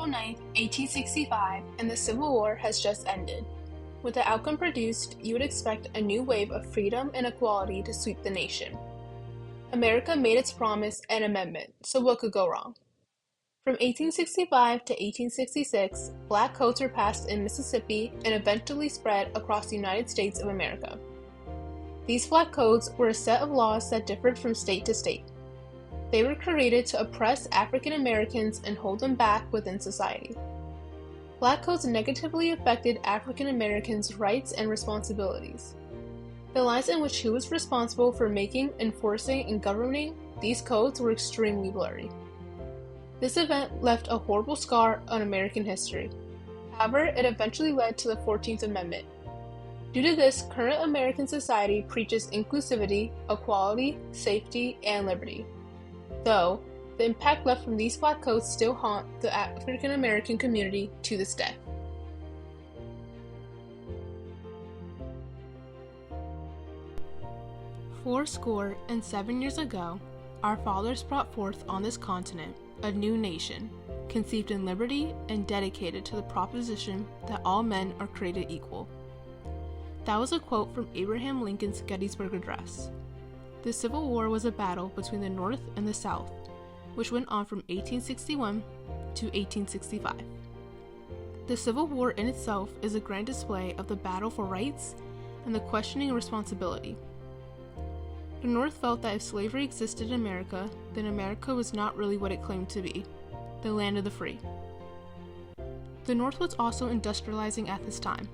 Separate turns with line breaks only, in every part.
April 9, 1865, and the Civil War has just ended. With the outcome produced, you would expect a new wave of freedom and equality to sweep the nation. America made its promise and amendment, so what could go wrong? From 1865 to 1866, black codes were passed in Mississippi and eventually spread across the United States of America. These black codes were a set of laws that differed from state to state. They were created to oppress African Americans and hold them back within society. Black codes negatively affected African Americans' rights and responsibilities. The lines in which who was responsible for making, enforcing, and governing these codes were extremely blurry. This event left a horrible scar on American history. However, it eventually led to the 14th Amendment. Due to this, current American society preaches inclusivity, equality, safety, and liberty. Though, the impact left from these black codes still haunt the African American community to this day. Fourscore and 7 years ago, our fathers brought forth on this continent a new nation, conceived in liberty and dedicated to the proposition that all men are created equal. That was a quote from Abraham Lincoln's Gettysburg Address. The Civil War was a battle between the North and the South, which went on from 1861 to 1865. The Civil War in itself is a grand display of the battle for rights and the questioning of responsibility. The North felt that if slavery existed in America, then America was not really what it claimed to be, the land of the free. The North was also industrializing at this time.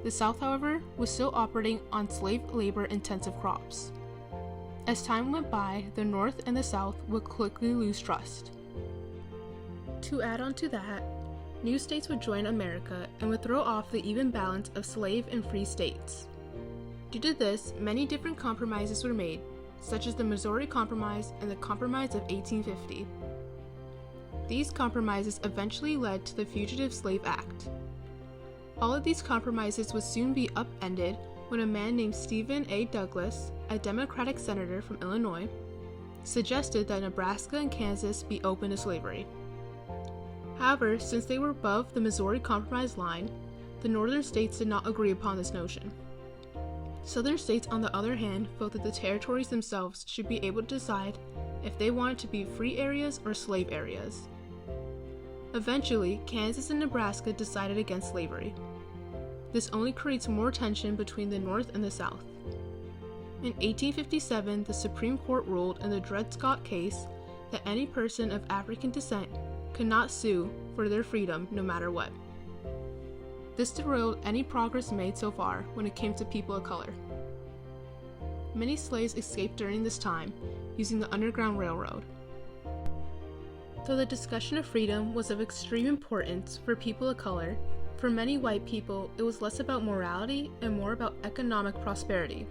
The South, however, was still operating on slave labor-intensive crops. As time went by, the North and the South would quickly lose trust. To add on to that, new states would join America and would throw off the even balance of slave and free states. Due to this, many different compromises were made, such as the Missouri Compromise and the Compromise of 1850. These compromises eventually led to the Fugitive Slave Act. All of these compromises would soon be upended when a man named Stephen A. Douglas, a Democratic senator from Illinois, suggested that Nebraska and Kansas be open to slavery. However, since they were above the Missouri Compromise line, the northern states did not agree upon this notion. Southern states, on the other hand, felt that the territories themselves should be able to decide if they wanted to be free areas or slave areas. Eventually, Kansas and Nebraska decided against slavery. This only creates more tension between the North and the South. In 1857, the Supreme Court ruled in the Dred Scott case that any person of African descent could not sue for their freedom no matter what. This derailed any progress made so far when it came to people of color. Many slaves escaped during this time using the Underground Railroad. Though the discussion of freedom was of extreme importance for people of color, for many white people it was less about morality and more about economic prosperity.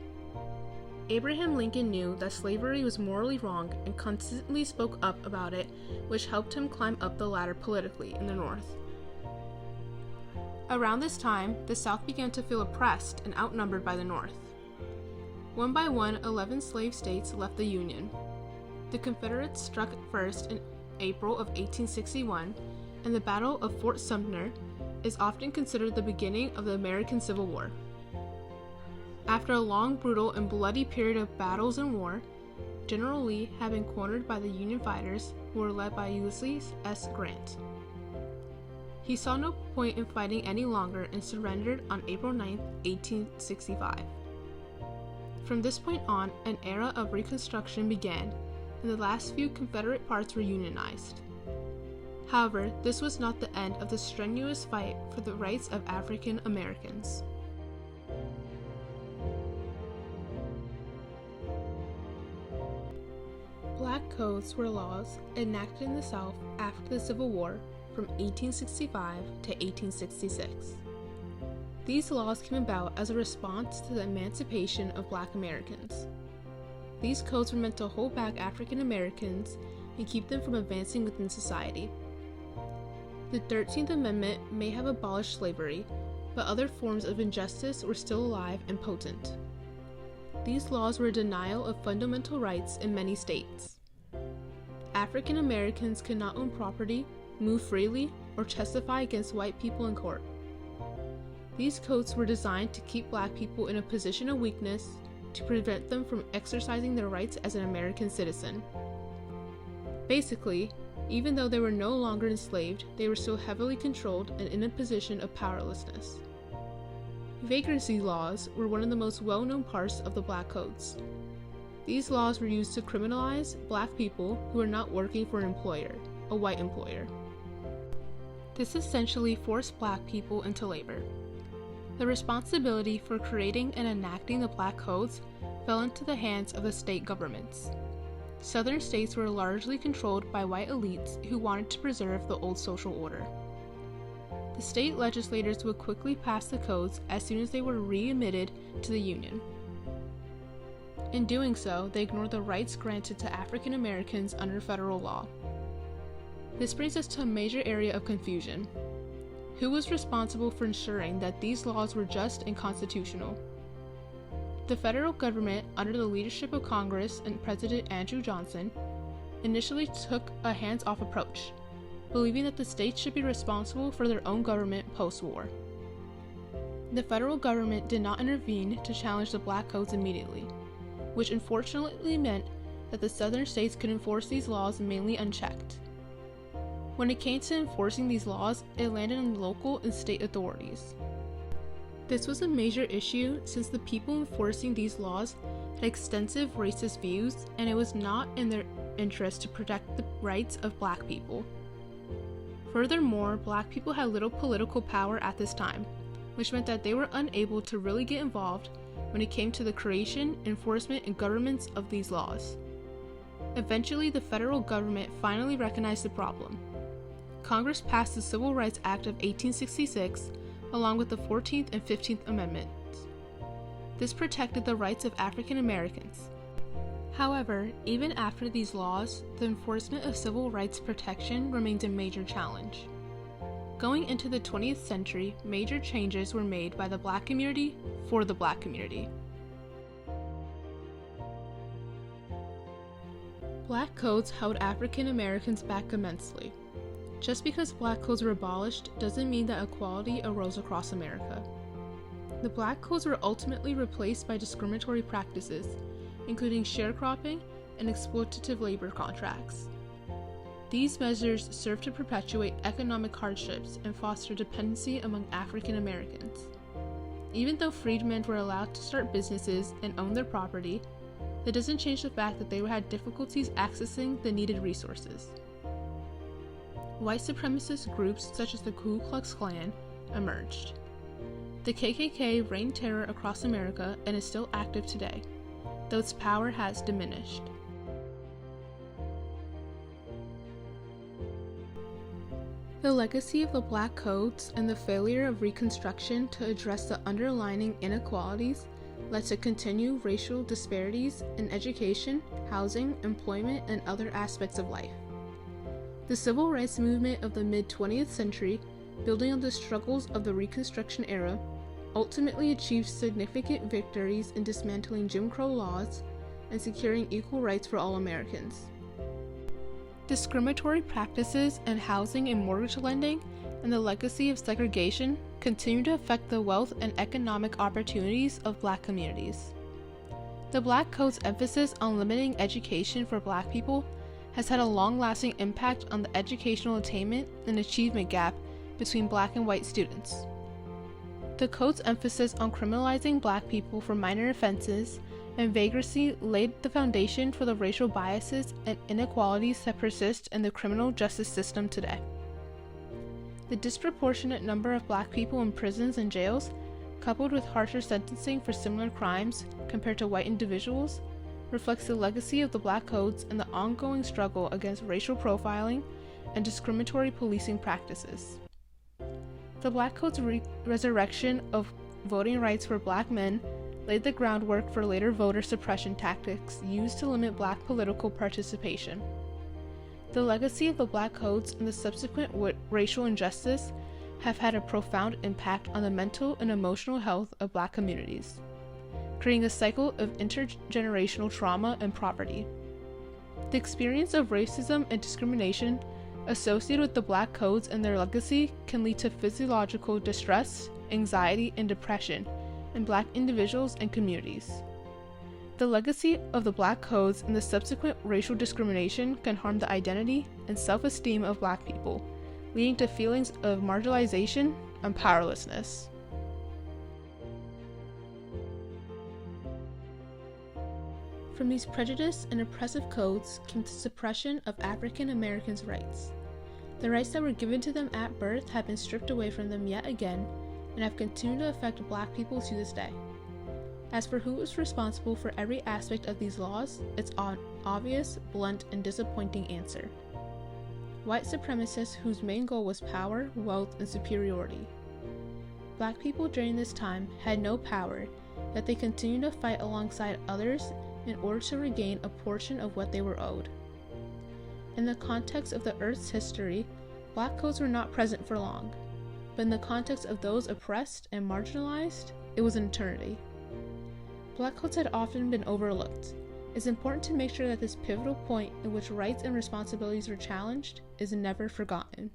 Abraham Lincoln knew that slavery was morally wrong and consistently spoke up about it, which helped him climb up the ladder politically in the North. Around this time, the South began to feel oppressed and outnumbered by the North. One by one, 11 slave states left the Union. The Confederates struck first in April of 1861, and the Battle of Fort Sumter is often considered the beginning of the American Civil War. After a long, brutal, and bloody period of battles and war, General Lee had been cornered by the Union fighters who were led by Ulysses S. Grant. He saw no point in fighting any longer and surrendered on April 9, 1865. From this point on, an era of Reconstruction began, and the last few Confederate parts were unionized. However, this was not the end of the strenuous fight for the rights of African Americans. Black codes were laws enacted in the South after the Civil War from 1865 to 1866. These laws came about as a response to the emancipation of Black Americans. These codes were meant to hold back African Americans and keep them from advancing within society. The 13th Amendment may have abolished slavery, but other forms of injustice were still alive and potent. These laws were a denial of fundamental rights in many states. African Americans could not own property, move freely, or testify against white people in court. These codes were designed to keep black people in a position of weakness to prevent them from exercising their rights as an American citizen. Basically, even though they were no longer enslaved, they were still heavily controlled and in a position of powerlessness. Vagrancy laws were one of the most well-known parts of the Black Codes. These laws were used to criminalize black people who were not working for an employer, a white employer. This essentially forced black people into labor. The responsibility for creating and enacting the Black Codes fell into the hands of the state governments. Southern states were largely controlled by white elites who wanted to preserve the old social order. The state legislators would quickly pass the codes as soon as they were readmitted to the Union. In doing so, they ignored the rights granted to African Americans under federal law. This brings us to a major area of confusion. Who was responsible for ensuring that these laws were just and constitutional? The federal government, under the leadership of Congress and President Andrew Johnson, initially took a hands-off approach, believing that the states should be responsible for their own government post-war. The federal government did not intervene to challenge the Black Codes immediately, which unfortunately meant that the southern states could enforce these laws mainly unchecked. When it came to enforcing these laws, it landed on local and state authorities. This was a major issue since the people enforcing these laws had extensive racist views, and it was not in their interest to protect the rights of black people. Furthermore, black people had little political power at this time, which meant that they were unable to really get involved when it came to the creation, enforcement, and governance of these laws. Eventually, the federal government finally recognized the problem. Congress passed the Civil Rights Act of 1866, along with the 14th and 15th Amendments. This protected the rights of African Americans. However, even after these laws, the enforcement of civil rights protection remains a major challenge. Going into the 20th century, major changes were made by the black community for the black community. Black codes held African Americans back immensely. Just because black codes were abolished doesn't mean that equality arose across America. The black codes were ultimately replaced by discriminatory practices, including sharecropping and exploitative labor contracts. These measures served to perpetuate economic hardships and foster dependency among African Americans. Even though freedmen were allowed to start businesses and own their property, that doesn't change the fact that they had difficulties accessing the needed resources. White supremacist groups such as the Ku Klux Klan emerged. The KKK reigned terror across America and is still active today, though its power has diminished. The legacy of the Black Codes and the failure of Reconstruction to address the underlying inequalities led to continued racial disparities in education, housing, employment, and other aspects of life. The civil rights movement of the mid-20th century, building on the struggles of the Reconstruction era, ultimately achieved significant victories in dismantling Jim Crow laws and securing equal rights for all Americans. Discriminatory practices in housing and mortgage lending and the legacy of segregation continue to affect the wealth and economic opportunities of Black communities. The Black Code's emphasis on limiting education for Black people has had a long-lasting impact on the educational attainment and achievement gap between Black and white students. The Code's emphasis on criminalizing Black people for minor offenses and vagrancy laid the foundation for the racial biases and inequalities that persist in the criminal justice system today. The disproportionate number of Black people in prisons and jails, coupled with harsher sentencing for similar crimes compared to white individuals, reflects the legacy of the Black Codes and the ongoing struggle against racial profiling and discriminatory policing practices. The Black Code's resurrection of voting rights for Black men laid the groundwork for later voter suppression tactics used to limit Black political participation. The legacy of the Black Codes and the subsequent racial injustice have had a profound impact on the mental and emotional health of Black communities, creating a cycle of intergenerational trauma and poverty. The experience of racism and discrimination associated with the Black codes and their legacy can lead to physiological distress, anxiety, and depression in Black individuals and communities. The legacy of the Black codes and the subsequent racial discrimination can harm the identity and self-esteem of Black people, leading to feelings of marginalization and powerlessness. From these prejudice and oppressive codes came the suppression of African Americans' rights. The rights that were given to them at birth have been stripped away from them yet again and have continued to affect Black people to this day. As for who is responsible for every aspect of these laws, it's an obvious, blunt, and disappointing answer. White supremacists whose main goal was power, wealth, and superiority. Black people during this time had no power, yet they continued to fight alongside others in order to regain a portion of what they were owed. In the context of the Earth's history, Black codes were not present for long, but in the context of those oppressed and marginalized, it was an eternity. Black codes had often been overlooked. It's important to make sure that this pivotal point in which rights and responsibilities are challenged is never forgotten.